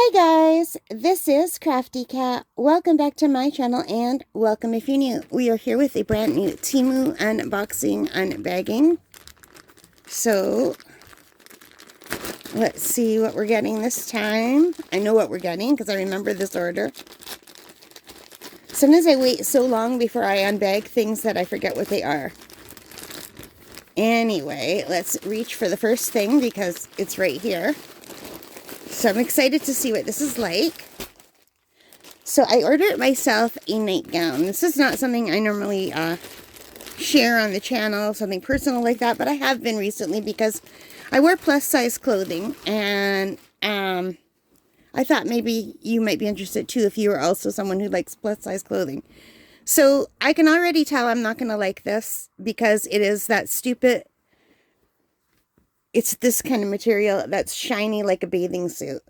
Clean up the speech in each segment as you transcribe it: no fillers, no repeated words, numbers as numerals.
Hi guys, this is Crafty Cat. Welcome back to my channel and welcome if you're new. We are here with a brand new Temu unboxing unbagging. So let's see what we're getting this time. I know what we're getting because I remember this order. Sometimes I wait so long before I unbag things that I forget what they are. Anyway, let's reach for the first thing because it's right here. So I'm excited to see what this is like. So I ordered myself a nightgown. This is not something I normally share on the channel, something personal like that, but I have been recently because I wear plus size clothing, and I thought maybe you might be interested too if you are also someone who likes plus size clothing. So I can already tell I'm not going to like this because it is that stupid, it's this kind of material that's shiny like a bathing suit.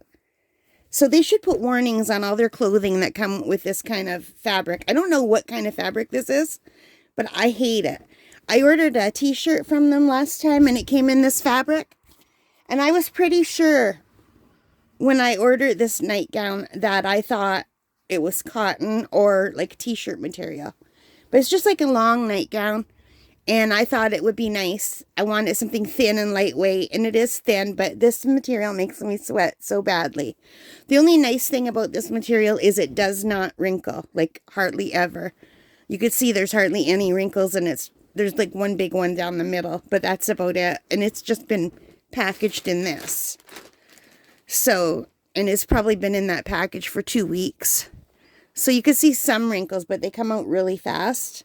So they should put warnings on all their clothing that come with this kind of fabric. I don't know what kind of fabric this is, but I hate it. I ordered a t-shirt from them last time and it came in this fabric. And I was pretty sure when I ordered this nightgown that I thought it was cotton or like t-shirt material. But it's just like a long nightgown. And I thought it would be nice. I wanted something thin and lightweight, and it is thin, but this material makes me sweat so badly. The only nice thing about this material is it does not wrinkle, like hardly ever. You could see there's hardly any wrinkles, and there's like one big one down the middle, but that's about it. And it's just been packaged in this. So, and it's probably been in that package for 2 weeks. So you could see some wrinkles, but they come out really fast.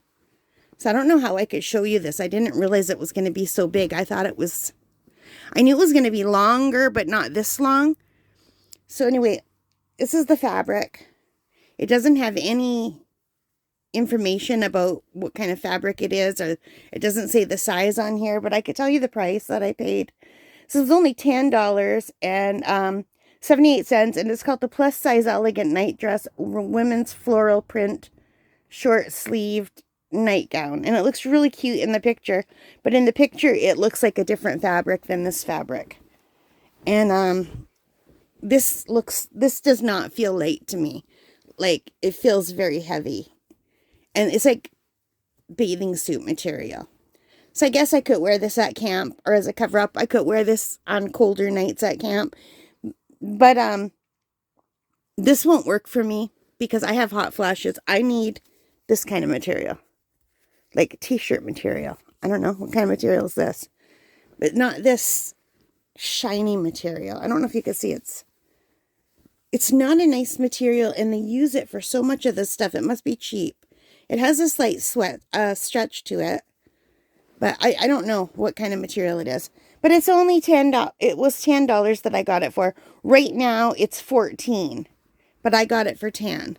So I don't know how I could show you this. I didn't realize it was going to be so big. I knew it was going to be longer, but not this long. So anyway, this is the fabric. It doesn't have any information about what kind of fabric it is, or it doesn't say the size on here, but I could tell you the price that I paid. So it's only $10 and 78 cents, and it's called the Plus Size Elegant Night Dress Women's Floral Print Short Sleeved Nightgown, and it looks really cute in the picture, but in the picture it looks like a different fabric than this fabric. And this does not feel light to me. Like, it feels very heavy, and it's like bathing suit material. So I guess I could wear this at camp, or as a cover up. I could wear this on colder nights at camp, but this won't work for me because I have hot flashes. I need this kind of material. Like t-shirt material. I don't know what kind of material is this, but not this shiny material. I don't know if you can see it's not a nice material, and they use it for so much of this stuff. It must be cheap. It has a slight stretch to it, but I don't know what kind of material it is. But it's only $10. It was $10 that I got it for. Right now it's $14, but I got it for $10.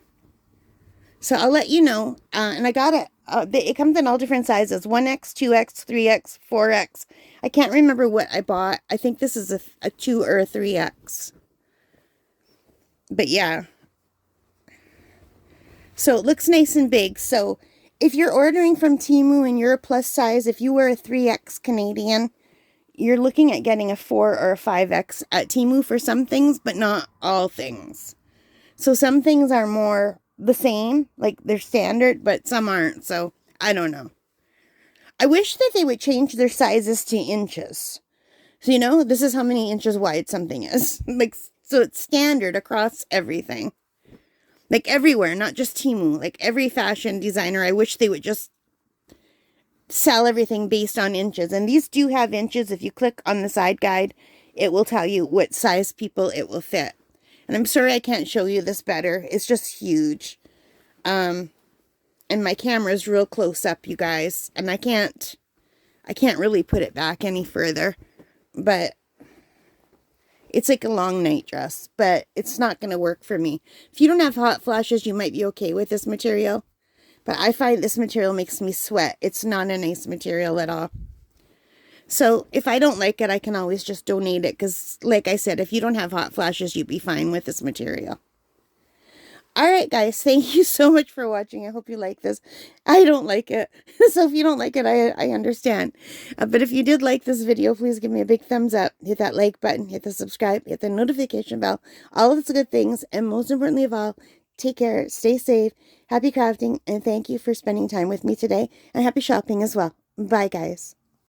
So I'll let you know. And I got it. It comes in all different sizes. 1X, 2X, 3X, 4X. I can't remember what I bought. I think this is a 2 or a 3X. But yeah. So it looks nice and big. So if you're ordering from Temu and you're a plus size, if you wear a 3X Canadian, you're looking at getting a 4 or a 5X at Temu for some things, but not all things. So some things are more the same, like they're standard, but some aren't. So I don't know. I wish that they would change their sizes to inches. So, you know, this is how many inches wide something is. Like, so it's standard across everything. Like everywhere, not just Temu. Like every fashion designer, I wish they would just sell everything based on inches. And these do have inches. If you click on the side guide, it will tell you what size people it will fit. And I'm sorry I can't show you this better. It's just huge. And my camera's real close up, you guys. And I can't really put it back any further. But it's like a long night dress. But it's not going to work for me. If you don't have hot flashes, you might be okay with this material. But I find this material makes me sweat. It's not a nice material at all. So if I don't like it, I can always just donate it. Because like I said, if you don't have hot flashes, you'd be fine with this material. All right, guys, thank you so much for watching. I hope you like this. I don't like it. So if you don't like it, I understand. But if you did like this video, please give me a big thumbs up. Hit that like button, hit the subscribe, hit the notification bell. All of those good things. And most importantly of all, take care, stay safe, happy crafting, and thank you for spending time with me today. And happy shopping as well. Bye, guys.